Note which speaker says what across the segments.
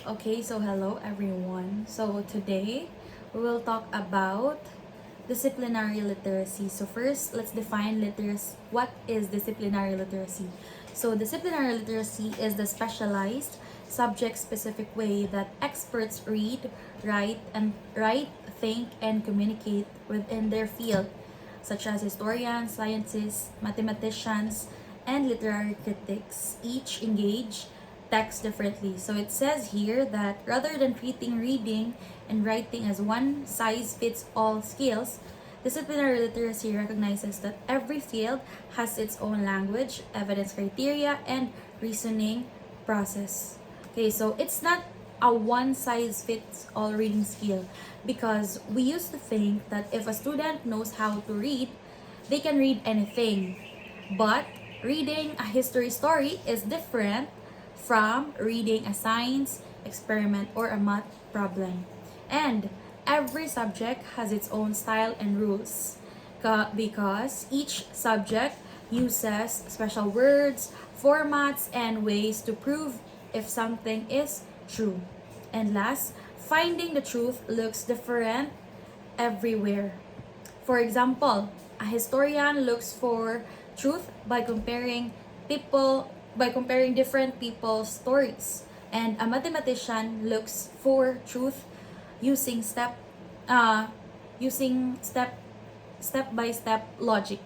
Speaker 1: Okay, so hello everyone. So today we will talk about disciplinary literacy. So first, let's define literacy. What is disciplinary literacy? So disciplinary literacy is the specialized subject-specific way that experts read, write, think, and communicate within their field, such as historians, scientists, mathematicians, and literary critics. Each engage text differently. So it says here that rather than treating reading and writing as one size fits all skills, disciplinary literacy recognizes that every field has its own language, evidence criteria, and reasoning process. Okay, so it's not a one size fits all reading skill, because we used to think that if a student knows how to read, they can read anything. But reading a history story is different from reading a science experiment or a math problem. And every subject has its own style and rules, because each subject uses special words, formats, and ways to prove if something is true. And last, finding the truth looks different everywhere. For example, a historian looks for truth by comparing different people's stories, and a mathematician looks for truth using uh step by step logic.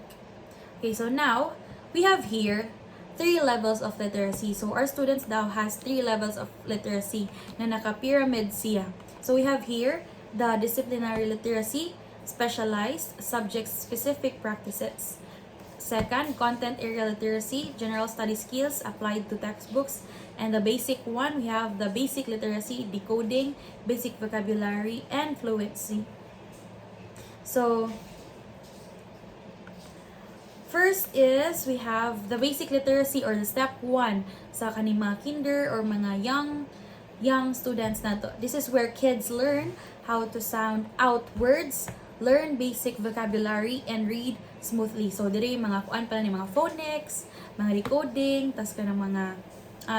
Speaker 1: Okay, so now we have here three levels of literacy. So our students now has three levels of literacy na naka-pyramid siya. So we have here the disciplinary literacy, specialized subject-specific practices. Second, content area literacy, general study skills applied to textbooks. And the basic one, we have the basic literacy, decoding, basic vocabulary, and fluency. So, first is we have the basic literacy or the step 1 sa kaning mga kinder or mga young students na to. This is where kids learn how to sound out words, learn basic vocabulary, and read smoothly. So, dire mga kuan pala ni mga phonics, mga decoding, tas ka ng mga,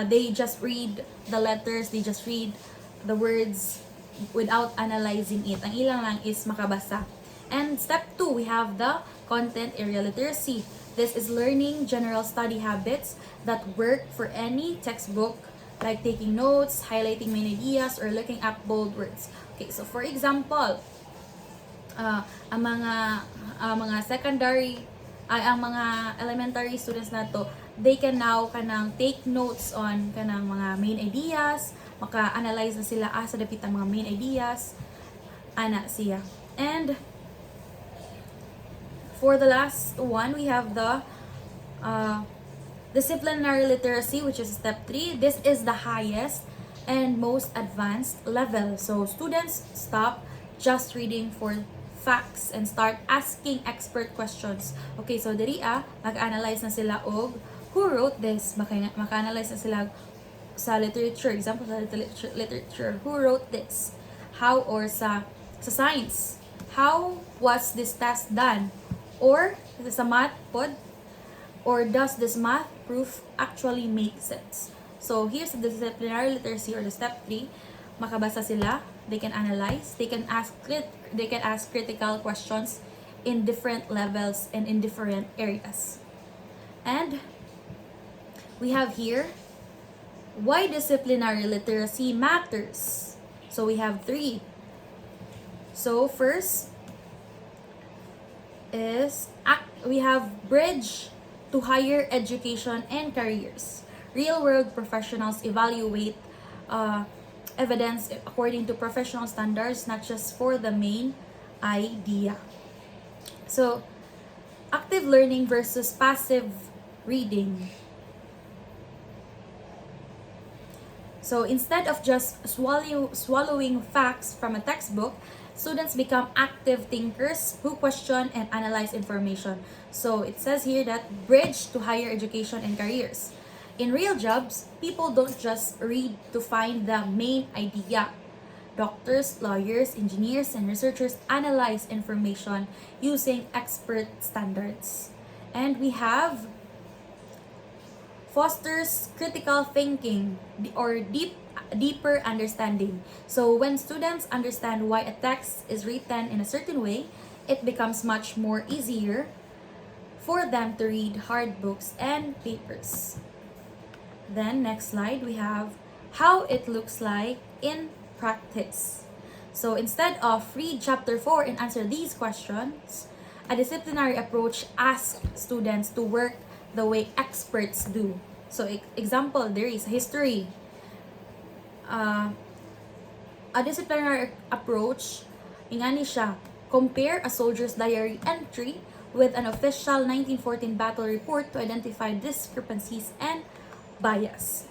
Speaker 1: they just read the letters, they just read the words without analyzing it. Ang ilang lang is makabasa. And step 2, we have the content area literacy. This is learning general study habits that work for any textbook, like taking notes, highlighting main ideas, or looking up bold words. Okay, so for example, ang mga secondary ang mga elementary students na to, they can now kanang take notes on kanang mga main ideas, maka-analyze na sila sa dapit ang mga main ideas ana siya. And for the last one, we have the disciplinary literacy, which is step 3. This is the highest and most advanced level. So students stop just reading for facts and start asking expert questions. Okay, so diri mag-analyze na sila og who wrote this. Maka-analyze na sila sa literature. Example sa literature. Who wrote this? How, or sa science. How was this test done? Or sa math pod, or does this math proof actually make sense? So here's the disciplinary literacy or the step 3. Makabasa sila, they can analyze, they can ask critical questions in different levels and in different areas. And we have here why disciplinary literacy matters. So we have 3. So first is we have bridge to higher education and careers. Real world professionals evaluate evidence according to professional standards, not just for the main idea. So, active learning versus passive reading. So, instead of just swallowing facts from a textbook, students become active thinkers who question and analyze information. So, it says here that bridge to higher education and careers. In real jobs, people don't just read to find the main idea. Doctors, lawyers, engineers, and researchers analyze information using expert standards. And we have fosters critical thinking or a deeper understanding. So when students understand why a text is written in a certain way, it becomes much more easier for them to read hard books and papers. Then next slide, we have how it looks like in practice. So instead of read chapter 4 and answer these questions, a disciplinary approach asks students to work the way experts do. So example, there is history. A disciplinary approach, ingani siya, compare a soldier's diary entry with an official 1914 battle report to identify discrepancies and bias.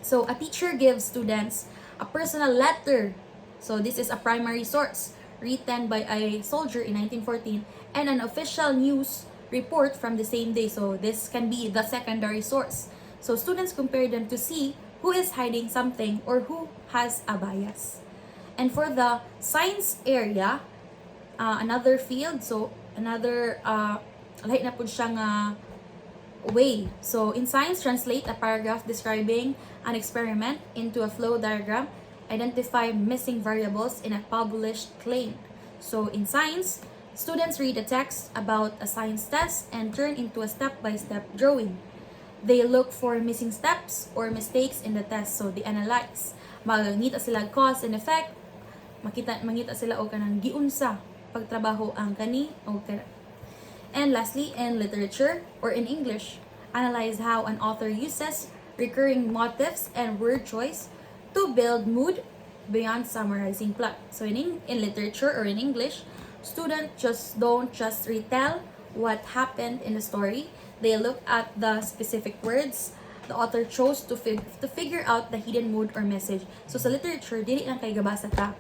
Speaker 1: So a teacher gives students a personal letter. So this is a primary source written by a soldier in 1914 and an official news report from the same day. So this can be the secondary source. So students compare them to see who is hiding something or who has a bias. And for the science area, another field, so another lahi na pud siya nga way. So in science, translate a paragraph describing an experiment into a flow diagram, identify missing variables in a published claim. So in science, students read a text about a science test and turn into a step-by-step drawing. They look for missing steps or mistakes in the test, so they analyze. Mangita sila cause and effect, mangita sila o kanang giunsa pagtrabaho ang kani o kana. And lastly, in literature or in English, analyze how an author uses recurring motifs and word choice to build mood beyond summarizing plot. So in literature or in English, students don't just retell what happened in the story. They look at the specific words the author chose to figure out the hidden mood or message. So sa literature, dili lang kay gabasa ta.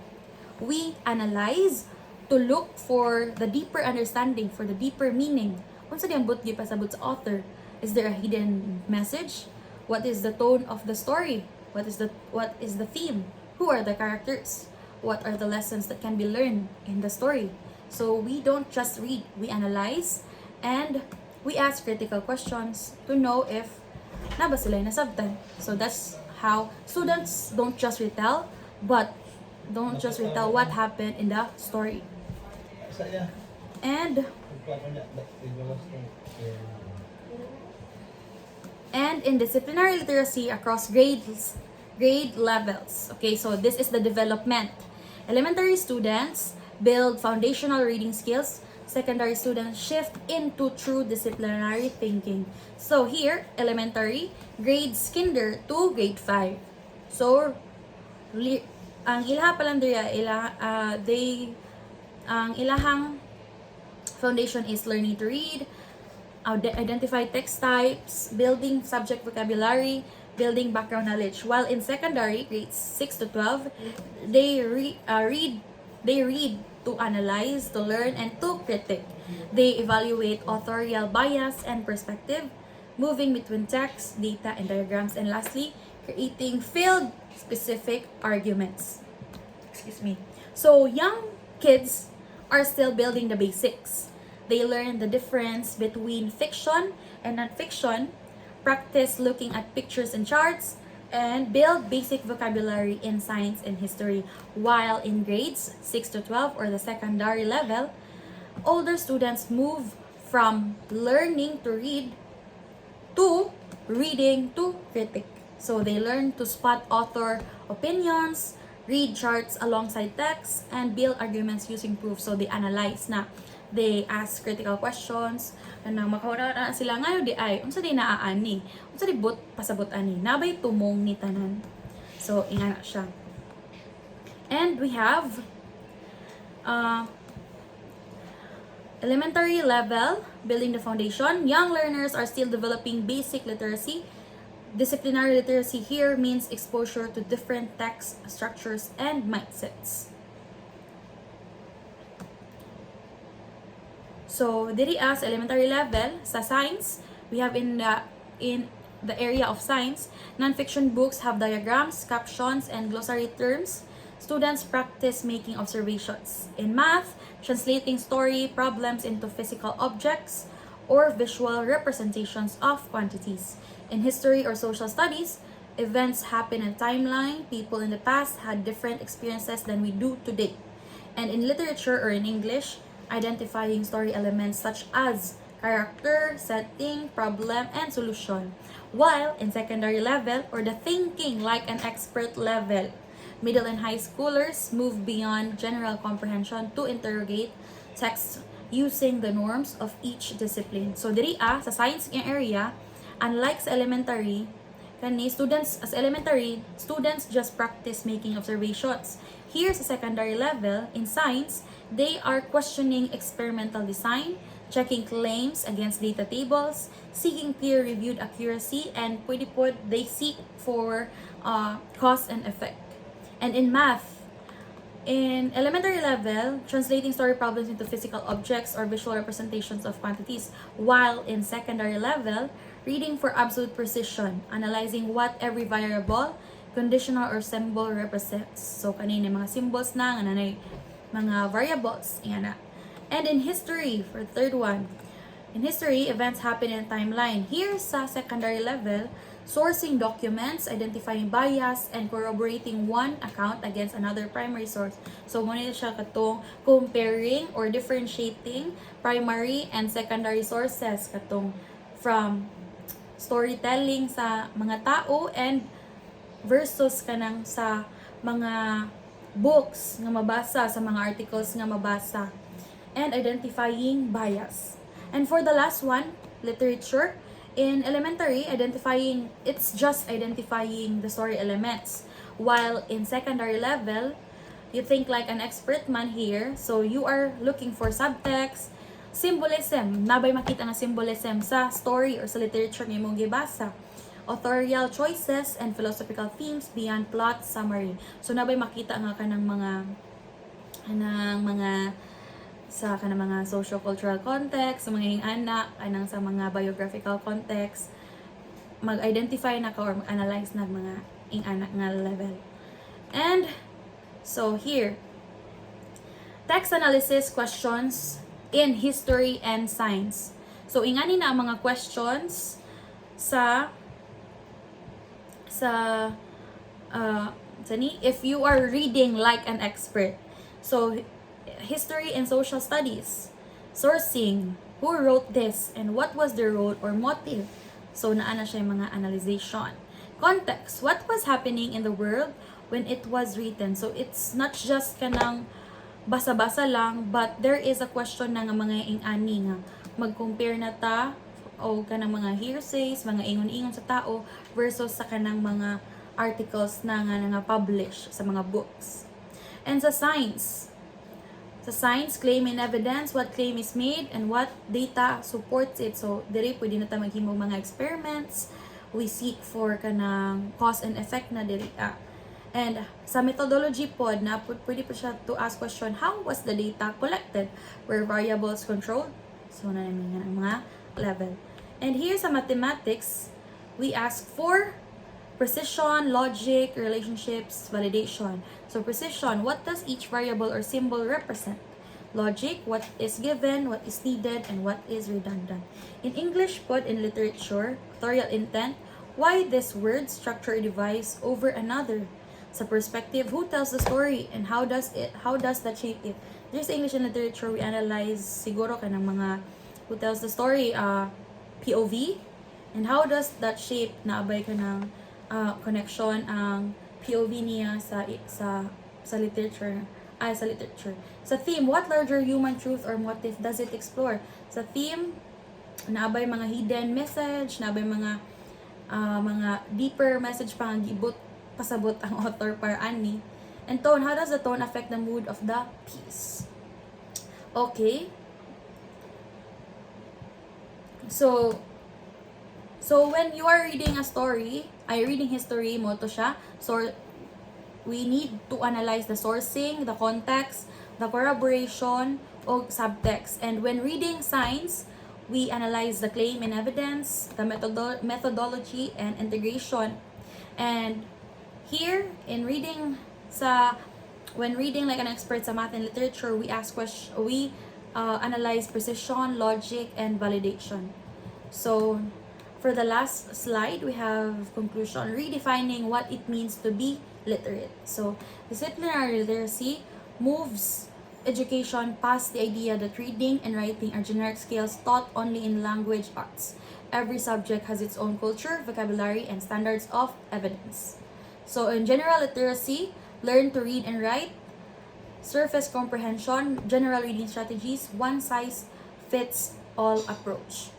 Speaker 1: We analyze to look for the deeper understanding, for the deeper meaning. Unsa di ang butgi pasabot sa author? Is there a hidden message? What is the tone of the story? What is the theme? Who are the characters? What are the lessons that can be learned in the story? So we don't just read, we analyze and we ask critical questions to know if naba sila nasabtan. So that's how students don't just retell, what happened in the story. And in disciplinary literacy across grade levels. Okay, so this is the development. Elementary students build foundational reading skills. Secondary students shift into true disciplinary thinking. So here, elementary, grades kinder to grade 5. So, ang ilaha palandria, ang ilahang foundation is learning to read, identify text types, building subject vocabulary, building background knowledge. While in secondary, grades 6 to 12, they read to analyze, to learn, and to critique. They evaluate authorial bias and perspective, moving between text, data, and diagrams, and lastly, creating field-specific arguments. Excuse me. So young kids are still building the basics. They learn the difference between fiction and non-fiction, practice looking at pictures and charts, and build basic vocabulary in science and history. While in grades 6 to 12 or the secondary level, older students move from learning to read to reading to critique. So they learn to spot author opinions, read charts alongside text, and build arguments using proof. So they analyze na. They ask critical questions, na makawala na sila ngayon di ay, unsa di naaani, unsa di pasabot ani, nabay tumong ni tanan. So, ingana siya. And we have elementary level, building the foundation. Young learners are still developing basic literacy. Disciplinary literacy here means exposure to different text structures and mindsets. So, diri as elementary level sa science, we have in the area of science, non-fiction books have diagrams, captions, and glossary terms. Students practice making observations. In math, translating story problems into physical objects or visual representations of quantities. In history or social studies, Events happen in timeline. People in the past had different experiences than we do today. And in literature or in English, identifying story elements such as character, setting, problem, and solution. While in secondary level or the thinking like an expert level, middle and high schoolers move beyond general comprehension to interrogate text using the norms of each discipline. So diri sa science area, unlike sa elementary, students just practice making observations. Here sa secondary level, in science, they are questioning experimental design, checking claims against data tables, seeking peer-reviewed accuracy, and they seek for cause and effect. And in math, in elementary level, translating story problems into physical objects or visual representations of quantities, while in secondary level, reading for absolute precision, analyzing what every variable, conditional, or symbol represents. So, kanina mga symbols na, mga variables, yan na. And in history, for the third one, in history, events happen in a timeline. Here sa secondary level, sourcing documents, identifying bias, and corroborating one account against another primary source. So, muna siya katong comparing or differentiating primary and secondary sources katong from storytelling sa mga tao and versus kanang sa mga books nga mabasa, sa mga articles nga mabasa, and identifying bias. And for the last one, literature, in elementary, it's just identifying the story elements. While in secondary level, you think like an expert man here. So you are looking for subtext, symbolism. Nabay makita nga symbolism sa story or sa literature nga imong gibasa. Authorial choices and philosophical themes beyond plot summary. So nabay makita nga kanang mga sa kanang mga socio-cultural context, sa mga anak, anang sa mga biographical context, mag-identify na ka or mag-analyze na mga anak nga level. And so here, text analysis questions in history and science. So ingani na ang mga questions if you are reading like an expert. So history and social studies, sourcing, who wrote this, and what was their role or motive. So naana siya yung mga analyzation. Context, what was happening in the world when it was written. So it's not just kanang basa-basa lang, but there is a question na nga mga ingani nga mag-compare na ta o kanang mga hearsays, mga ingon-ingon sa tao versus sa kanang mga articles na nga publish sa mga books. And sa science, claim and evidence, what claim is made and what data supports it. So, diri pwede na ta maghimo mga experiments. We seek for kanang cause and effect na diri. And sa methodology pod na pwede pa siya to ask question, how was the data collected? Were variables controlled? So, na namin ang mga level. And here sa mathematics, we ask for precision, logic, relationships, validation. So precision, what does each variable or symbol represent? Logic, what is given, what is needed, and what is redundant. In English pod in literature, authorial intent, why this word, structure, or device over another? Sa perspective, who tells the story and how does that shape it? There's English and literature, we analyze siguro kanang mga who tells the story, POV, and how does that shape naabay ka ng connection ang POV niya sa literature. Sa theme, what larger human truth or motive does it explore? Sa theme, naabay mga hidden message, naabay mga deeper message pang pasabot ang author para ani. And tone, how does the tone affect the mood of the piece? Okay. So when you are reading a story, reading history mo to siya. So we need to analyze the sourcing, the context, the corroboration, o subtext. And when reading science, we analyze the claim and evidence, the methodology, and integration. And here, when reading like an expert sa math and literature, we analyze precision, logic, and validation. So, for the last slide, we have conclusion, redefining what it means to be literate. So, disciplinary literacy moves education past the idea that reading and writing are generic skills taught only in language arts. Every subject has its own culture, vocabulary, and standards of evidence. So, in general literacy, learn to read and write, surface comprehension, general reading strategies, one size fits all approach.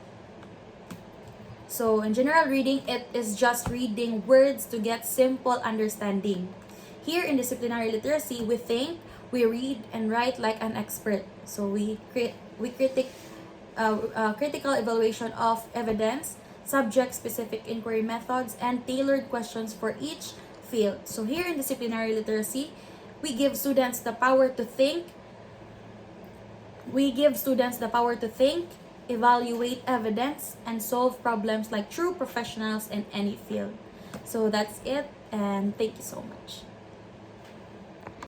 Speaker 1: So in general reading, it is just reading words to get simple understanding. Here in disciplinary literacy, we think, we read and write like an expert. So we critical evaluation of evidence, subject-specific inquiry methods, and tailored questions for each field. So here in disciplinary literacy, we give students the power to think. Evaluate evidence, and solve problems like true professionals in any field. So that's it, and thank you so much.